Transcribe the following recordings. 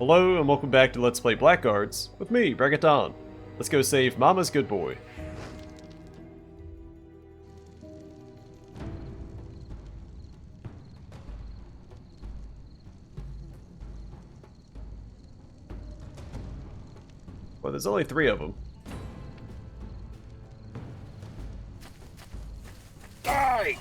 Hello and welcome back to Let's Play Blackguards with me, Bragaton. Let's go save Mama's good boy. Well, there's only 3 of them. Die!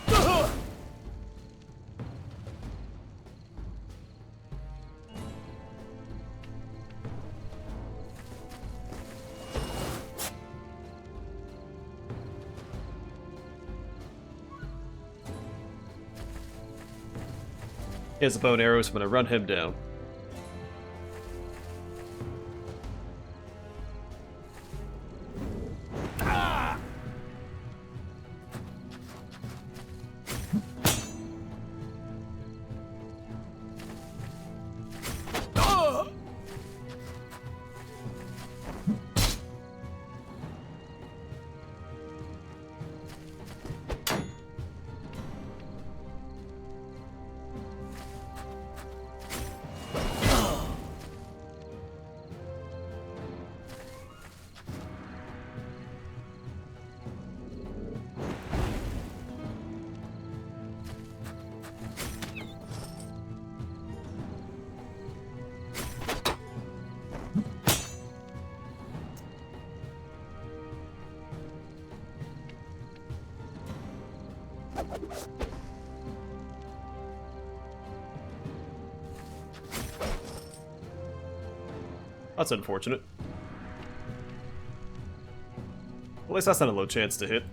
He has a bow and arrow, so I'm gonna run him down. That's unfortunate. At least that's not a low chance to hit.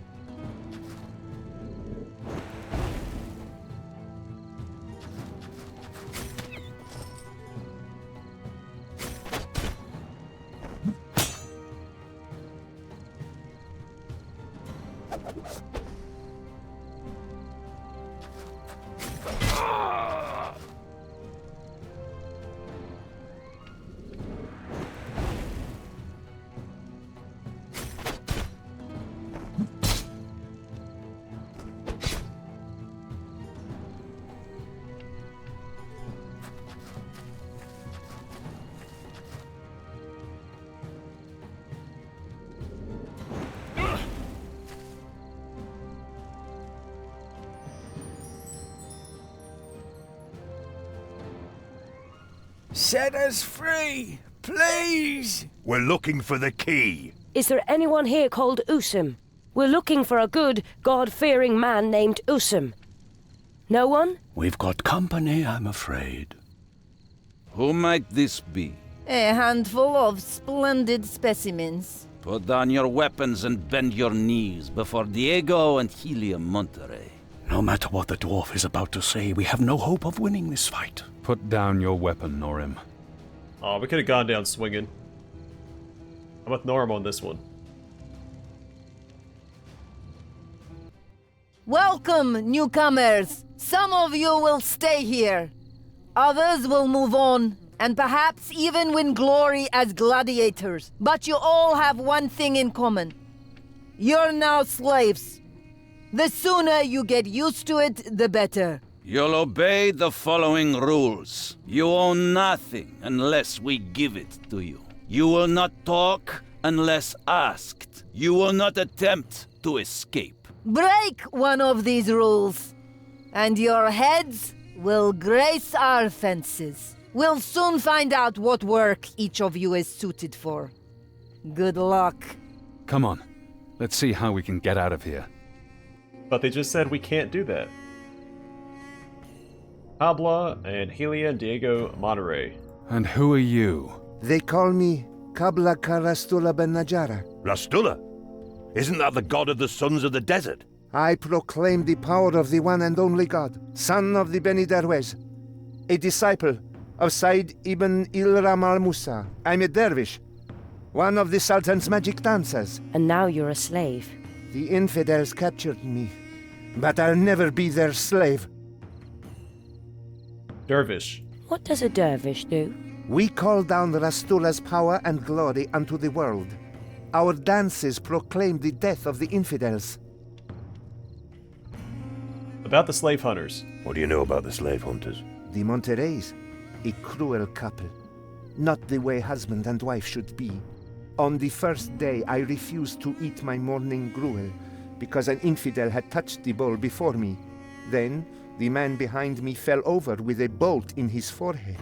Set us free, please! We're looking for the key. Is there anyone here called Usum? We're looking for a good, God-fearing man named Usum. No one? We've got company, I'm afraid. Who might this be? A handful of splendid specimens. Put down your weapons and bend your knees before Diego and Helium Monterey. No matter what the dwarf is about to say, we have no hope of winning this fight. Put down your weapon, Norim. Oh, we could have gone down swinging. I'm with Norm on this one. Welcome, newcomers! Some of you will stay here. Others will move on, and perhaps even win glory as gladiators. But you all have one thing in common. You're now slaves. The sooner you get used to it, the better. You'll obey the following rules. You own nothing unless we give it to you. You will not talk unless asked. You will not attempt to escape. Break one of these rules, and your heads will grace our fences. We'll soon find out what work each of you is suited for. Good luck. Come on. Let's see how we can get out of here. But they just said we can't do that. Habla and Helia and Diego Monterey. And who are you? They call me Kabla Karastula ben Najara. Rastula? Isn't that the god of the sons of the desert? I proclaim the power of the one and only God, son of the Beni Darwez, a disciple of Said ibn Ilram al-Musa. I'm a dervish, one of the Sultan's magic dancers. And now you're a slave. The infidels captured me, but I'll never be their slave. Dervish. What does a dervish do? We call down Rastula's power and glory unto the world. Our dances proclaim the death of the infidels. About the slave hunters. What do you know about the slave hunters? The Montereys, a cruel couple. not the way husband and wife should be. On the first day, I refused to eat my morning gruel because an infidel had touched the bowl before me. Then, the man behind me fell over with a bolt in his forehead.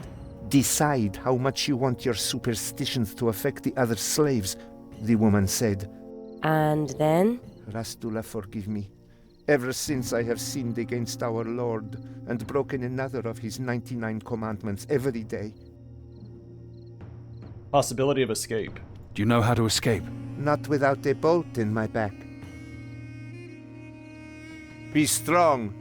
Decide how much you want your superstitions to affect the other slaves, the woman said. And then? Rastula, forgive me. Ever since I have sinned against our Lord and broken another of his 99 commandments every day. Possibility of escape. Do you know how to escape? Not without a bolt in my back. Be strong.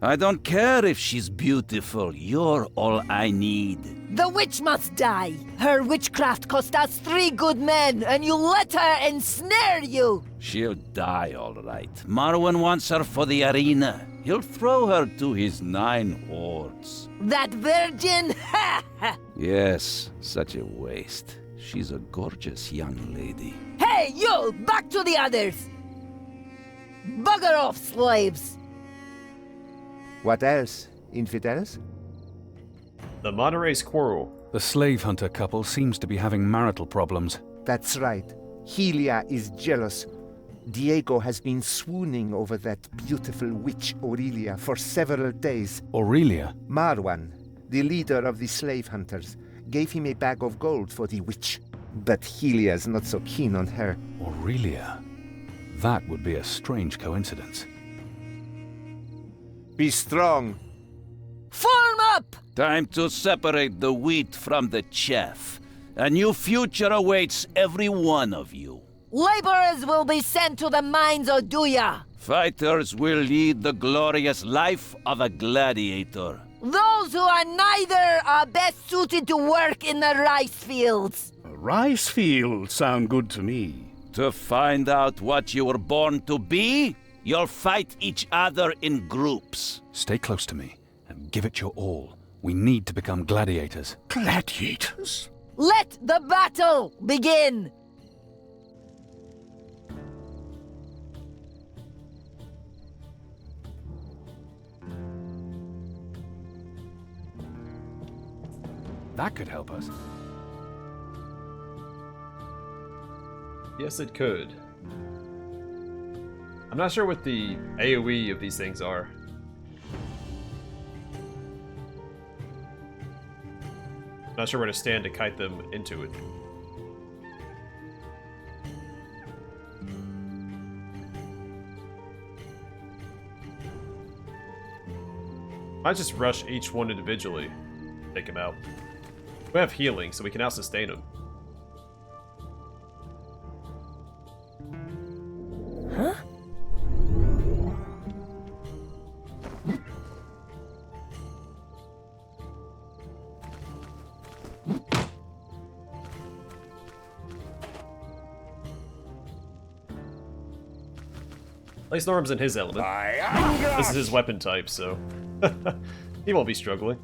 I don't care if she's beautiful. You're all I need. The witch must die. Her witchcraft cost us 3 good men, and you let her ensnare you. She'll die, all right. Marwan wants her for the arena. He'll throw her to his 9 hordes. That virgin? Ha ha! Yes, such a waste. She's a gorgeous young lady. Hey, you! Back to the others! Bugger off, slaves! What else, infidels? The Monterey's quarrel. The slave hunter couple seems to be having marital problems. That's right. Helia is jealous. Diego has been swooning over that beautiful witch Aurelia for several days. Aurelia? Marwan, the leader of the slave hunters, gave him a bag of gold for the witch. But Helia's not so keen on her. Aurelia? That would be a strange coincidence. Be strong. Form up! Time to separate the wheat from the chaff. A new future awaits every one of you. Laborers will be sent to the mines of Duya. Fighters will lead the glorious life of a gladiator. Those who are neither are best suited to work in the rice fields. Rice fields sound good to me. To find out what you were born to be, you'll fight each other in groups. Stay close to me and give it your all. We need to become gladiators. Gladiators? Let the battle begin! That could help us. Yes, it could. I'm not sure what the AoE of these things are. Not sure where to stand to kite them into it. Might just rush each one individually. Take him out. We have healing, so we can now sustain him. Huh? At least Norm's in his element. This is his weapon type, so he won't be struggling.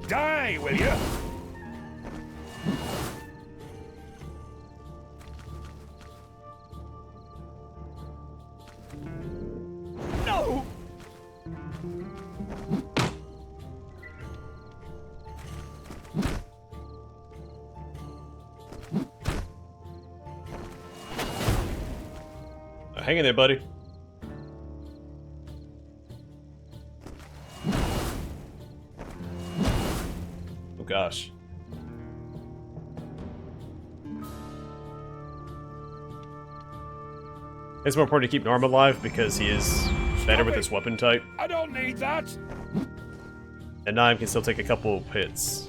Die, will you? No! Hang in there, buddy. Oh gosh. It's more important to keep Norm alive because he is better with this weapon type. I don't need that. And Naim can still take a couple of hits.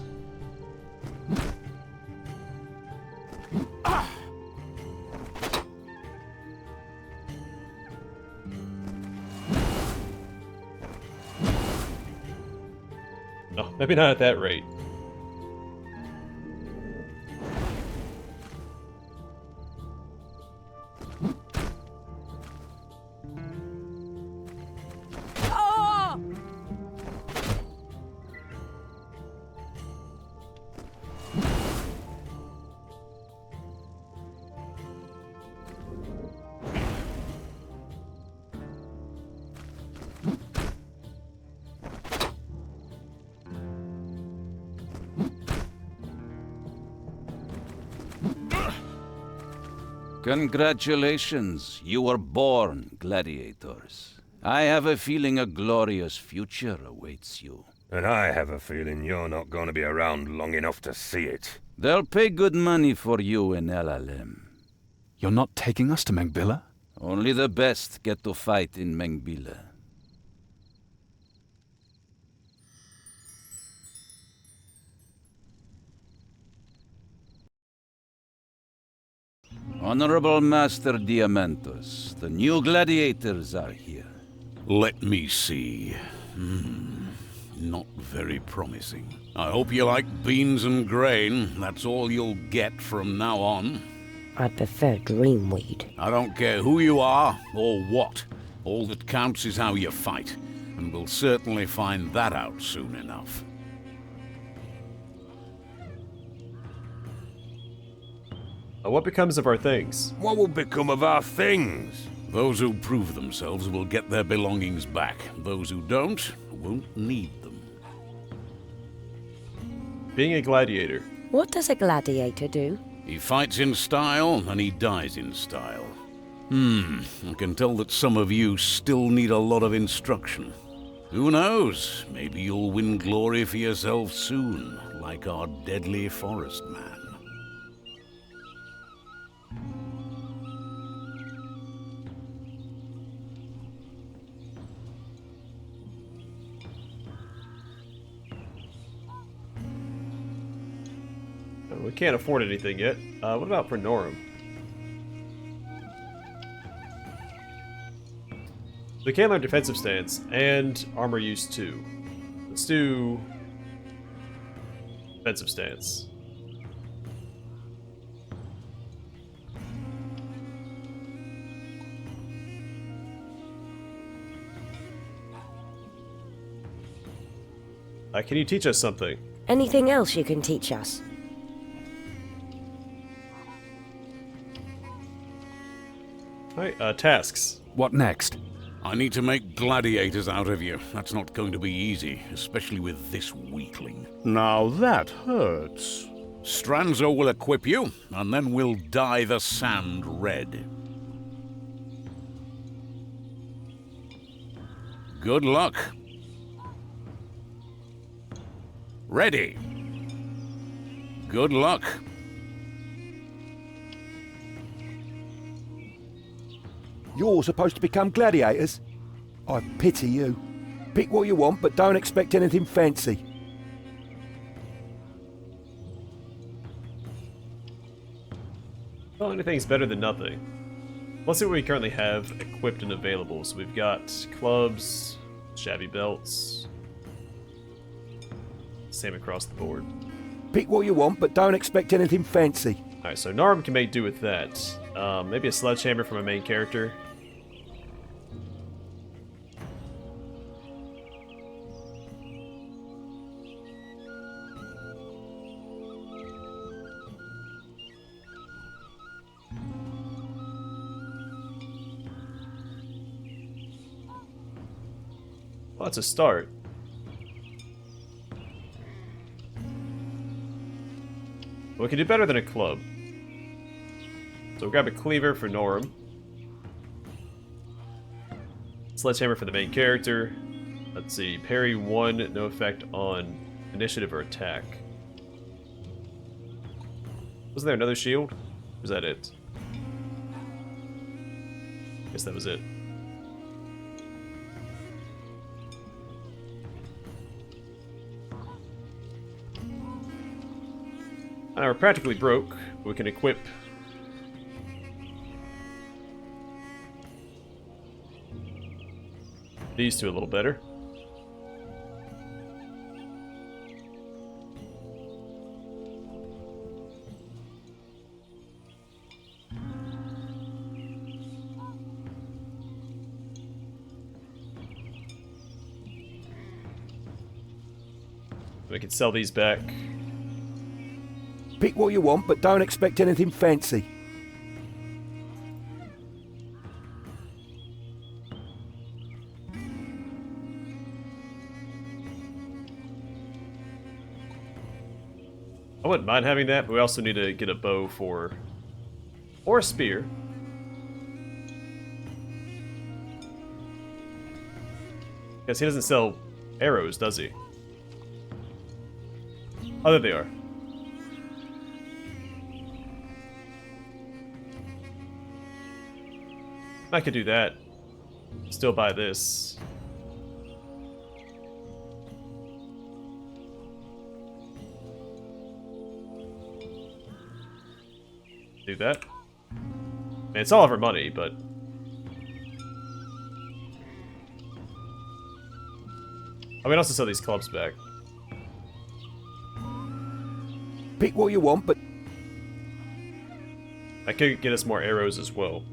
No, maybe not at that rate. Congratulations, you were born gladiators. I have a feeling a glorious future awaits you. And I have a feeling you're not going to be around long enough to see it. They'll pay good money for you in LLM. You're not taking us to Mengbilla? Only the best get to fight in Mengbilla. Honorable Master Diamantos, the new gladiators are here. Let me see. Not very promising. I hope you like beans and grain. That's all you'll get from now on. I'd prefer greenweed. I don't care who you are or what. All that counts is how you fight. And we'll certainly find that out soon enough. What becomes of our things? What will become of our things? Those who prove themselves will get their belongings back. Those who don't won't need them. Being a gladiator. What does a gladiator do? He fights in style, and he dies in style. I can tell that some of you still need a lot of instruction. Who knows? Maybe you'll win glory for yourself soon, like our deadly forest man. We can't afford anything yet. What about for Norum? We can learn defensive stance and armor use too. Let's do defensive stance. Can you teach us something? Anything else you can teach us? Alright, tasks. What next? I need to make gladiators out of you. That's not going to be easy, especially with this weakling. Now that hurts. Stranzo will equip you, and then we'll dye the sand red. Good luck. Ready. Good luck. You're supposed to become gladiators? I pity you. Pick what you want, but don't expect anything fancy. Well, anything's better than nothing. Let's see what we currently have equipped and available. So we've got clubs, shabby belts, same across the board. Pick what you want, but don't expect anything fancy. Alright, so Narum can make do with that. Maybe a sledgehammer from a main character. Well, that's a start. We can do better than a club. So we'll grab a cleaver for Norum. Sledgehammer for the main character. Let's see, parry 1, no effect on initiative or attack. Wasn't there another shield? Or was that it? Guess that was it. We're practically broke, but we can equip these two a little better. We can sell these back. Pick what you want, but don't expect anything fancy. I wouldn't mind having that, but we also need to get a bow for... or a spear. Because he doesn't sell arrows, does he? Oh, there they are. I could do that. Still buy this. Do that. I mean, it's all of our money, but... I mean, also sell these clubs back. Pick what you want, but I could get us more arrows as well.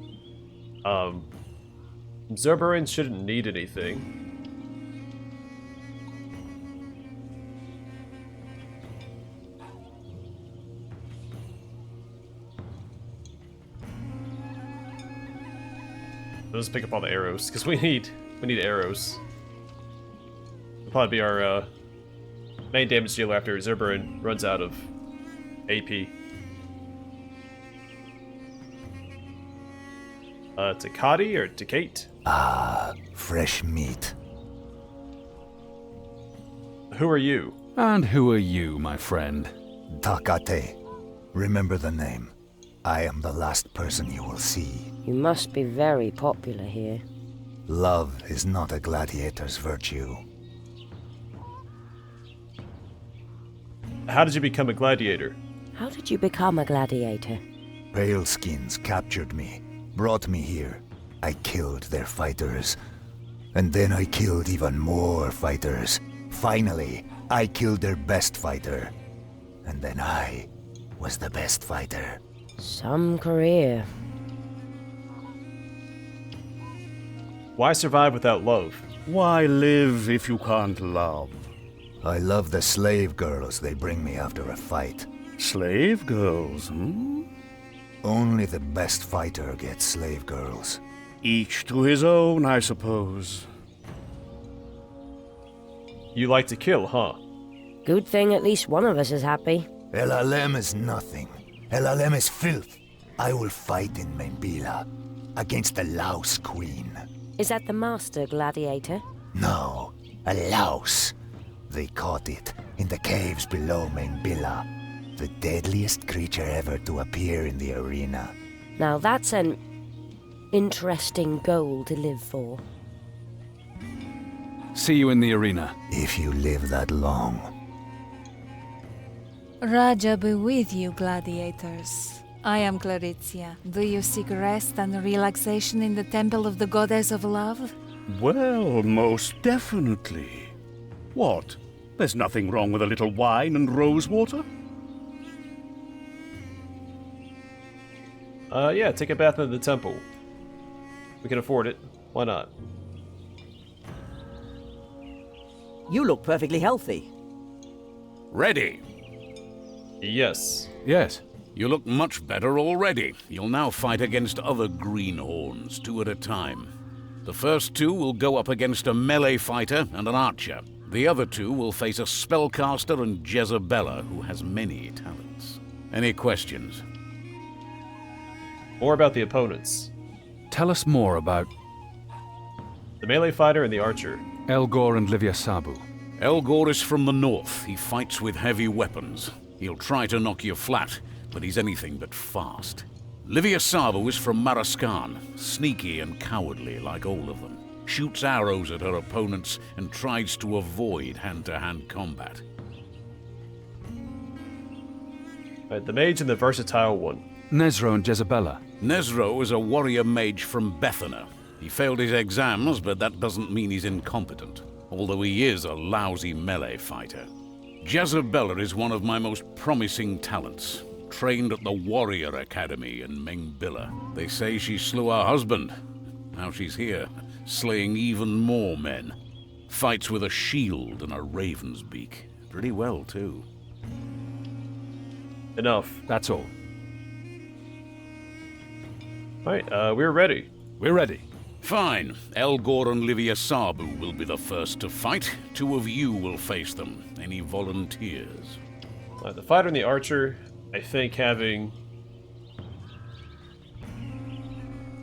Zerberans shouldn't need anything. Let's pick up all the arrows, because we need arrows. It'll probably be our main damage dealer after Zerberan runs out of AP. Takate or Takate? ah, fresh meat. Who are you? And who are you, my friend? Takate. Remember the name. I am the last person you will see. You must be very popular here. Love is not a gladiator's virtue. How did you become a gladiator? How did you become a gladiator? Paleskins captured me, brought me here. I killed their fighters. And then I killed even more fighters. Finally, I killed their best fighter. And then I was the best fighter. Some career. Why survive without love? Why live if you can't love? I love the slave girls they bring me after a fight. Slave girls, hmm? Only the best fighter gets slave girls. Each to his own, I suppose. You like to kill, huh? Good thing at least one of us is happy. LLM is nothing. LLM is filth. I will fight in Membila against the Laos Queen. Is that the master gladiator? No, a louse. They caught it in the caves below Membila. The deadliest creature ever to appear in the arena. Now that's an interesting goal to live for. See you in the arena. If you live that long. Raja be with you, gladiators. I am Claritia. Do you seek rest and relaxation in the temple of the goddess of love? Well, most definitely. What? There's nothing wrong with a little wine and rose water? Yeah, take a bath in the temple. We can afford it. Why not? You look perfectly healthy. Ready. Yes. Yes. You look much better already. You'll now fight against other greenhorns, 2 at a time. The first 2 will go up against a melee fighter and an archer. The other 2 will face a spellcaster and Jezebella, who has many talents. Any questions? More about the opponents. Tell us more about The melee fighter and the archer. Elgor and Livia Sabu. Elgor is from the north. He fights with heavy weapons. He'll try to knock you flat, but he's anything but fast. Livia Sabu is from Maraskan, sneaky and cowardly like all of them. Shoots arrows at her opponents and tries to avoid hand-to-hand combat. Right, the mage and the versatile one. Nezro and Jezebella. Nezro is a warrior mage from Bethana. He failed his exams, but that doesn't mean he's incompetent, although he is a lousy melee fighter. Jezebella is one of my most promising talents. Trained at the Warrior Academy in Mengbilla. They say she slew her husband. Now she's here, slaying even more men. Fights with a shield and a raven's beak. Pretty well, too. Enough. That's all. Right, we're ready. We're ready. Fine. Elgor and Livia Sabu will be the first to fight. 2 of you will face them. Any volunteers? The fighter and the archer, I think having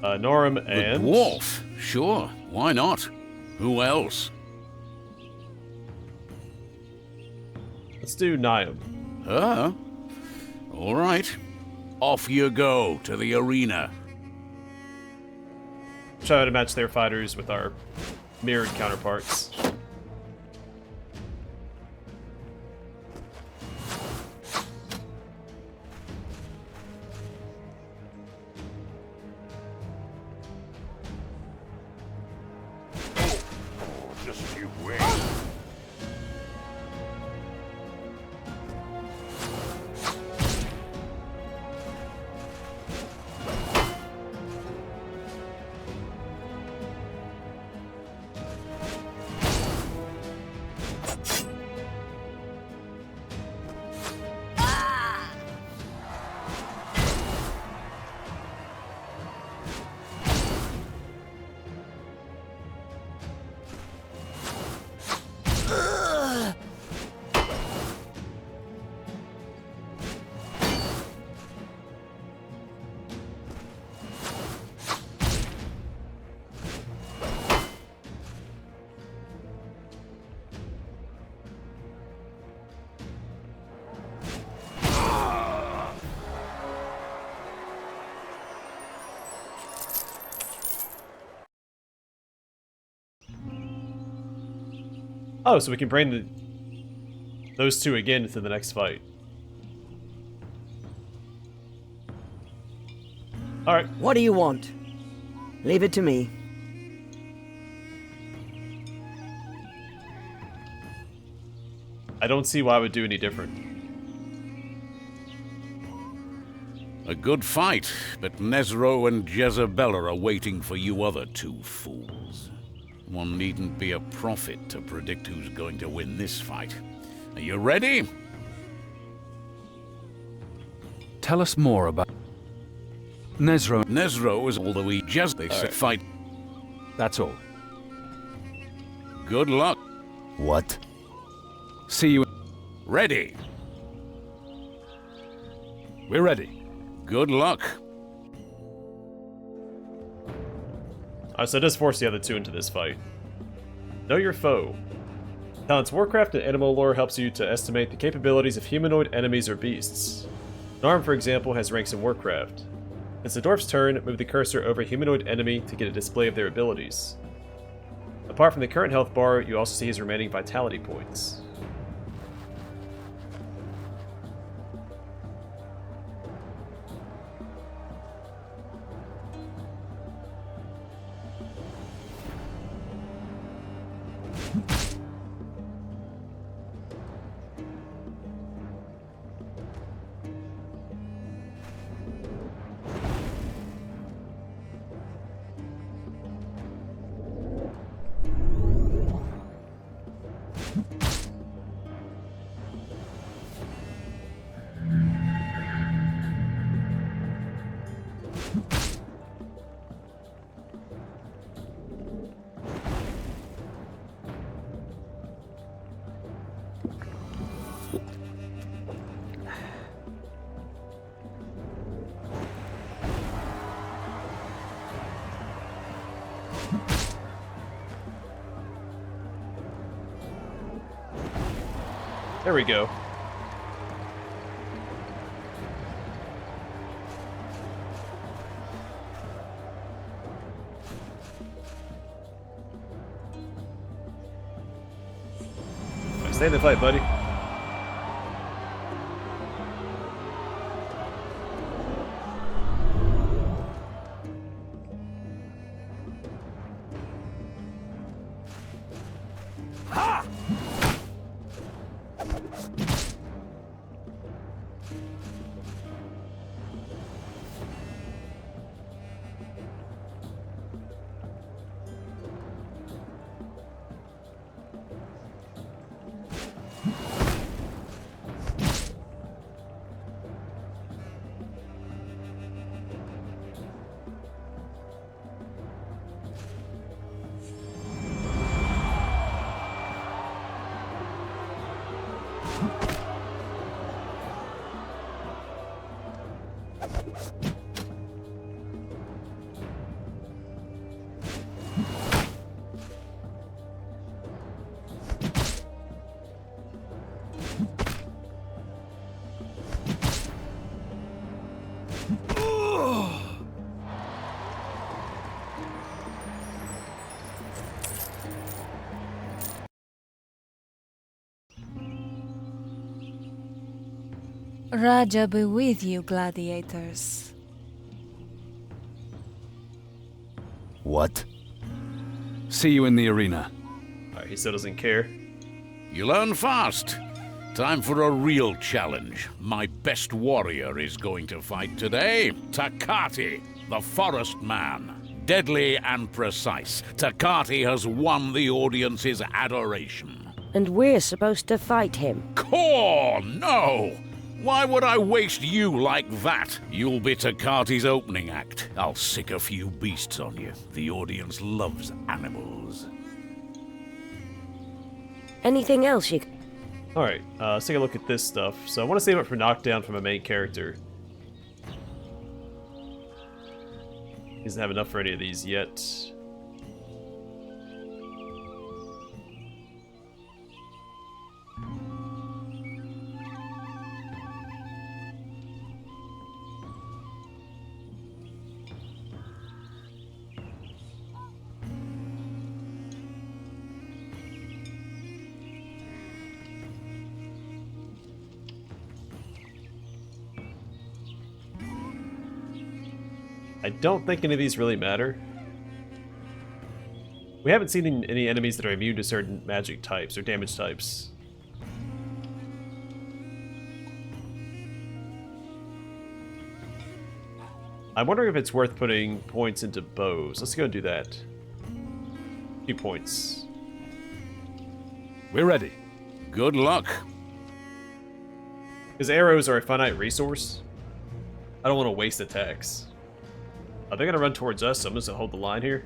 Norum and... The dwarf? Sure, why not? Who else? Let's do Niam. Huh? All right. Off you go to the arena. Try to match their fighters with our mirrored counterparts. Just you wait. Oh, so we can bring those two again into the next fight. Alright. What do you want? Leave it to me. I don't see why I would do any different. A good fight, but Nezro and Jezebella are waiting for you other two fools. One needn't be a prophet to predict who's going to win this fight. Are you ready? Tell us more about Nezro. Nezro is although he just they said fight. That's all. Good luck. What? See you. Ready. We're ready. Good luck. So it does force the other two into this fight. Know your foe. Talents Warcraft and Animal Lore helps you to estimate the capabilities of humanoid enemies or beasts. Narm, for example, has ranks in Warcraft. It's the dwarf's turn, move the cursor over a humanoid enemy to get a display of their abilities. Apart from the current health bar, you also see his remaining vitality points. There we go. Stay in the fight, buddy. Raja be with you, gladiators. What? See you in the arena. Alright, he still doesn't care. You learn fast. Time for a real challenge. My best warrior is going to fight today. Takate, the forest man. Deadly and precise. Takate has won the audience's adoration. And we're supposed to fight him. Core, no! Why would I waste you like that? You'll be Takate's opening act. I'll sick a few beasts on you. The audience loves animals. Anything else you... Alright, let's take a look at this stuff. So I want to save it for knockdown from a main character. He doesn't have enough for any of these yet. I don't think any of these really matter. We haven't seen any enemies that are immune to certain magic types or damage types. I'm wondering if it's worth putting points into bows. Let's go and do that. 2 points. We're ready. Good luck. Because arrows are a finite resource. I don't want to waste attacks. Are they going to run towards us? So I'm just going to hold the line here.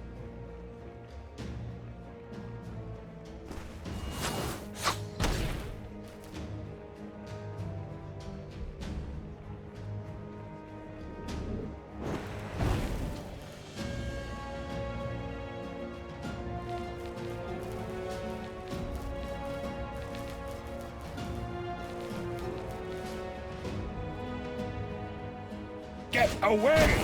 Get away!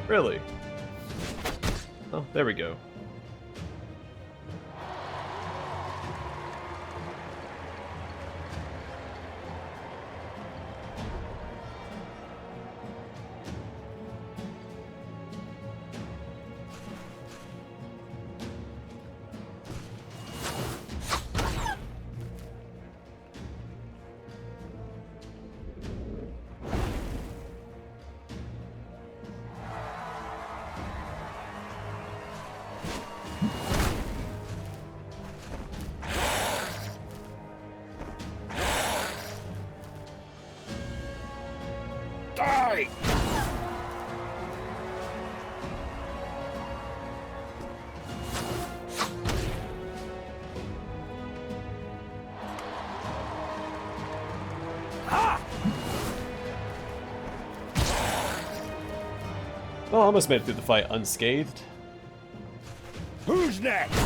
Really? Oh, there we go. Die! Well, I almost made it through the fight unscathed. Who's next?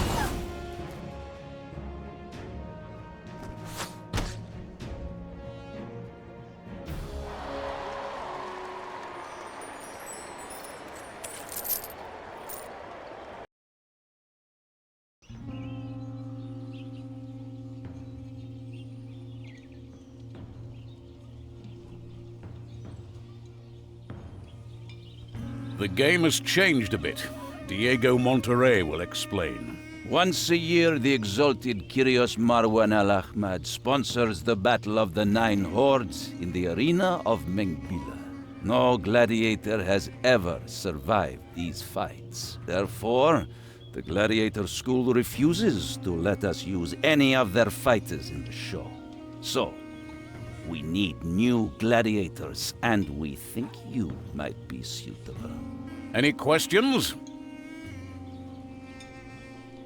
The game has changed a bit. Diego Monterrey will explain. Once a year, the exalted Kyrios Marwan al-Ahmad sponsors the Battle of the Nine Hordes in the arena of Mengbila. No gladiator has ever survived these fights. Therefore, the Gladiator School refuses to let us use any of their fighters in the show. So, we need new gladiators, and we think you might be suitable. Any questions?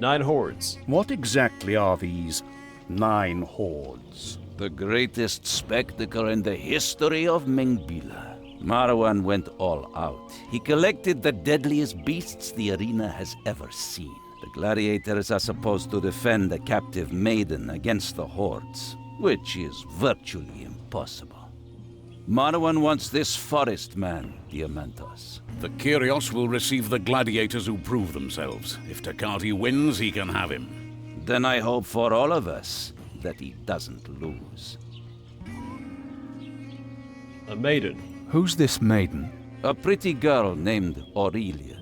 9 hordes. What exactly are these 9 hordes? The greatest spectacle in the history of Mengbila. Marwan went all out. He collected the deadliest beasts the arena has ever seen. The gladiators are supposed to defend a captive maiden against the hordes, which is virtually impossible. Marwan wants this forest man, Diamantos. The Kyrios will receive the gladiators who prove themselves. If Takate wins, he can have him. Then I hope for all of us that he doesn't lose. A maiden. Who's this maiden? A pretty girl named Aurelia,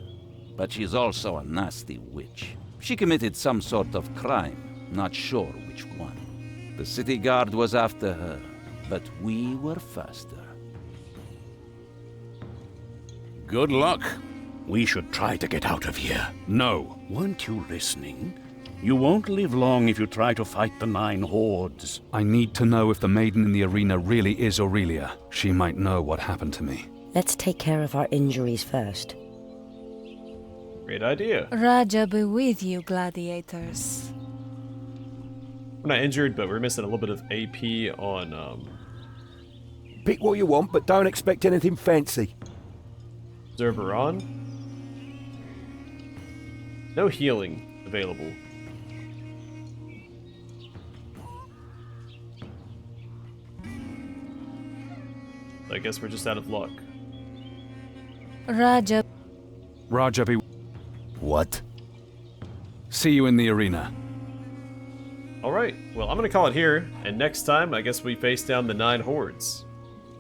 but she's also a nasty witch. She committed some sort of crime, not sure which one. The city guard was after her, but we were faster. Good luck. We should try to get out of here. No. Weren't you listening? You won't live long if you try to fight the 9 hordes. I need to know if the maiden in the arena really is Aurelia. She might know what happened to me. Let's take care of our injuries first. Great idea. Raja be with you, gladiators. We're not injured, but we're missing a little bit of AP on, Pick what you want, but don't expect anything fancy. Zerberon. No healing available. I guess we're just out of luck. Raja. Raja be... What? See you in the arena. Alright, well I'm gonna call it here, and next time I guess we face down the 9 hordes.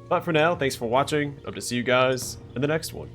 But for now, thanks for watching, hope to see you guys in the next one.